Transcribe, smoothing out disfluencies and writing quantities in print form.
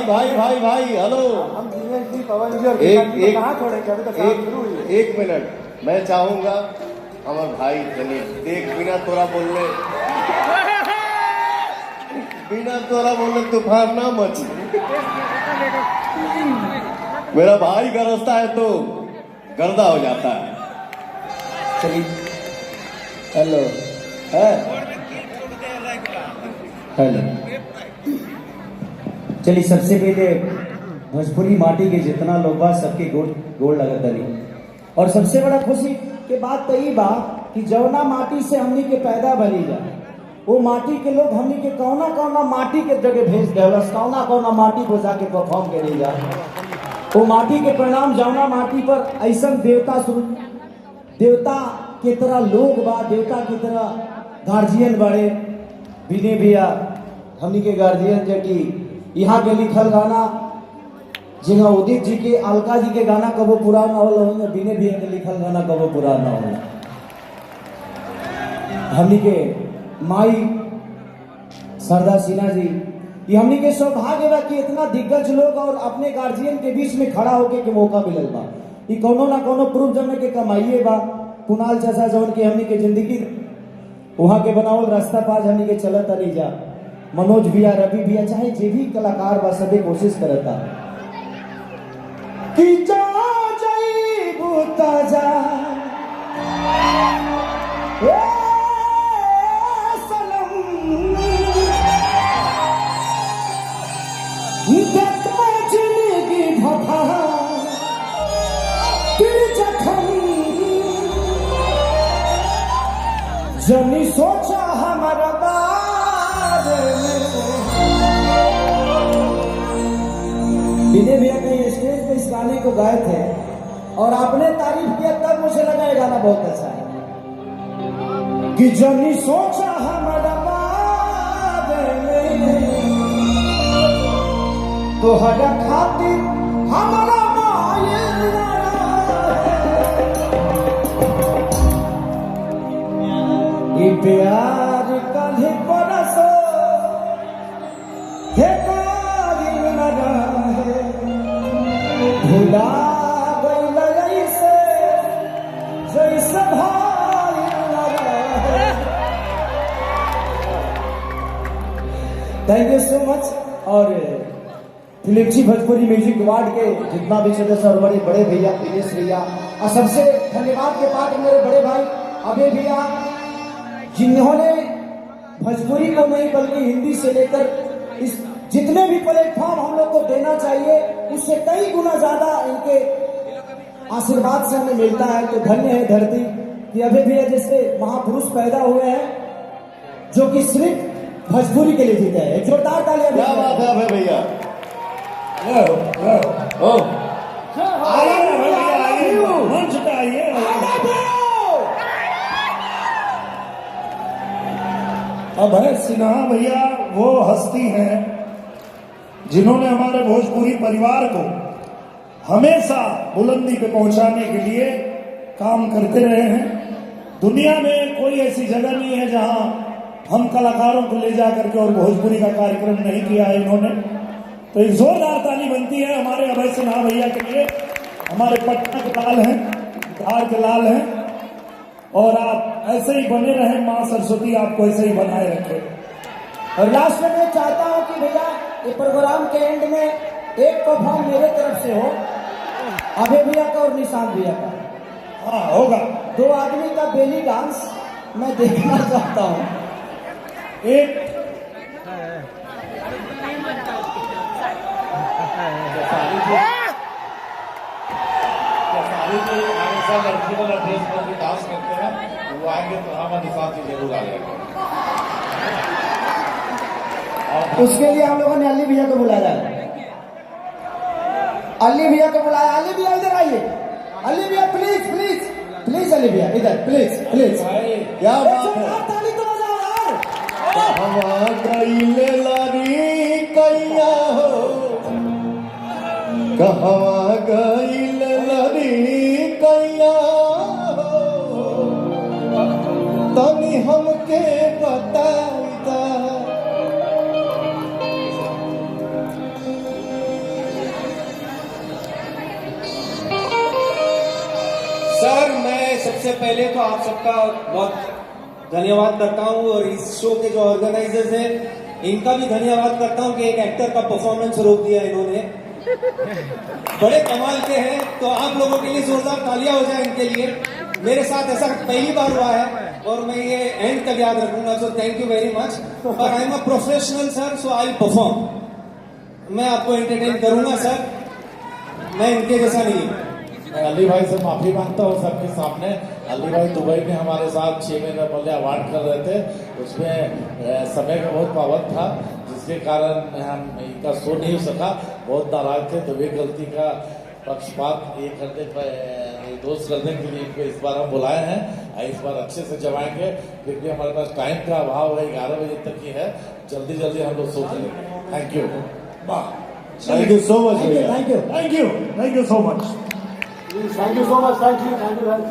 भाई भाई भाई हेलो। हम दिनेश जी, पवन जी और एक कहाँ छोड़ेंगे, अभी तक काम शुरू हुई है। एक मिनट मैं चाहूंगा हमार भाई तनी देख बिना तोरा बोलने तूफान ना मचे। मेरा भाई का रास्ता है तो गर्दा हो जाता है। चलिए हेलो है हेलो। चलिए सबसे पहले भोजपुरी माटी के जितना लोग बा सबके गोड़ लगत रही। और सबसे बड़ा खुशी के बात तो ये बा कि जौना माटी से हमनी के पैदा भरी जा वो माटी के लोग हमनी के कौना कौना माटी के जगह भेज देवलस, कौना कौना माटी को जाके परफॉर्म करे जा। वो माटी के परिणाम जौना माटी पर ऐसा देवता की तरह लोग बा, देवता की तरह गार्जियन बड़े विनय भैया हमनी के गार्जियन जो कि यहाँ के लिखल गाना जिन्हें उदित जी के अलका जी के गाना कबो पूरा ना होला, विनय भैया के लिखल गाना कबो पूरा ना होला। हमनी के माई सरदा सिन्हा जी, ये हमनी के सौभाग्य बा कि इतना दिग्गज लोग और अपने गार्जियन के बीच में खड़ा होके के मौका मिलल बा। ये कोनो ना कोनो प्रूफ जमने के कमाइए बा। कुणाल चाचा जौन के हमनी के जिंदगी वहां के बनावल रास्ता पाज हमनी के चलत रही जा। मनोज भैया, रवि भैया, चाहे जे भी कलाकार बा सबे कोशिश करता कि जा जाइबू ताजा जनी सोचा हमारा बारे में। विनय भैया कहीं स्टेज पे इस गाने को गाए थे और आपने तारीफ किया तब मुझे लगा ये गाना बहुत अच्छा है कि जनी सोचा हमारा बारे में तो हरा खातिर हमारा प्यार कभी परसो हे कारिल न रहे भुला गइल जैसे जैसे भाई न रहे। Thank you so much. और फिलिप्सी भोजपुरी म्यूजिक अवार्ड के जितना भी सदस्य और बड़े बड़े भैया दिनेश भैया, और सबसे धन्यवाद के बाद मेरे बड़े भाई अभय भैया जिन्होंने भोजपुरी को नहीं बल्कि हिंदी से लेकर इस जितने भी प्लेटफॉर्म हम लोग को देना चाहिए उससे कई गुना ज्यादा इनके आशीर्वाद से हमें मिलता है। तो धन्य है धरती कि अभय भैया जैसे महापुरुष पैदा हुए हैं जो कि सिर्फ भोजपुरी के लिए जीते हैं। जोरदार तालियां। क्या बात है अभय भैया। मंच पे आइए। अभय सिन्हा भैया वो हस्ती हैं जिन्होंने हमारे भोजपुरी परिवार को हमेशा बुलंदी पे पहुंचाने के लिए काम करते रहे हैं। दुनिया में कोई ऐसी जगह नहीं है जहां हम कलाकारों को ले जा करके और भोजपुरी का कार्यक्रम नहीं किया है इन्होंने। तो एक जोरदार ताली बनती है हमारे अभय सिन्हा भैया के लिए। हमारे पटना के लाल हैं, बिहार के लाल हैं, और आप ऐसे ही बने रहें। माँ सरस्वती आपको ऐसे ही बनाए रखे। और लास्ट में मैं चाहता हूं कि भैया ये प्रोग्राम के एंड में एक परफॉर्म मेरे तरफ से हो, अभय भैया का और निशांत भैया का। हाँ होगा। 2 आदमी का बेली डांस मैं देखना चाहता हूं। एक लड़की वाला ड्रेस पर भी डांस करते हैं, वो आएंगे तो हम निशांत जी जरूर आ जाएंगे। उसके लिए हम लोगों ने अली भैया को बुलाया है। अली भैया को बुलाया। अली भैया इधर आइए। अली भैया प्लीज प्लीज प्लीज। अली भैया इधर प्लीज प्लीज। क्या बात है। ताली तो बजाओ यार। कहवा गइले लारी कैया हो, कहवा गइले लारी कैया हो, तनी हमके बता सबसे पहले तो आप सबका बहुत धन्यवाद करता हूँ और इस शो के जो ऑर्गेनाइजर्स हैं इनका भी धन्यवाद करता हूँ कि एक एक्टर का परफॉर्मेंस रोक दिया इन्होंने। बड़े कमाल के हैं, तो आप लोगों के लिए जोरदार तालियां हो जाए इनके लिए। मेरे साथ ऐसा पहली बार हुआ है और मैं ये एंड तक याद रखूंगा, so thank you very much. और I am a professional sir, so I perform. मैं आपको एंटरटेन करूंगा सर, मैं इनके जैसा नहीं हूं। मैं अली भाई से माफी मांगता हूँ सबके सामने। अली भाई दुबई में हमारे साथ 6 महीने पहले अवार्ड कर रहे थे, उसमें समय का बहुत पाबंद था जिसके कारण हम इनका शो नहीं हो सका। बहुत नाराज थे, तो वे गलती का पक्षपात ये करने पर दोस्त करने के लिए इनको इस बार हम बुलाए हैं। इस बार अच्छे से जमाएंगे, फिर भी हमारे पास टाइम का अभाव है, 11 बजे तक ही है। जल्दी जल्दी हम लोग शो करेंगे। Thank you. Thank you so much भैया, thank you, thank you so much. Thank you so much, thank you, धन्यवाद।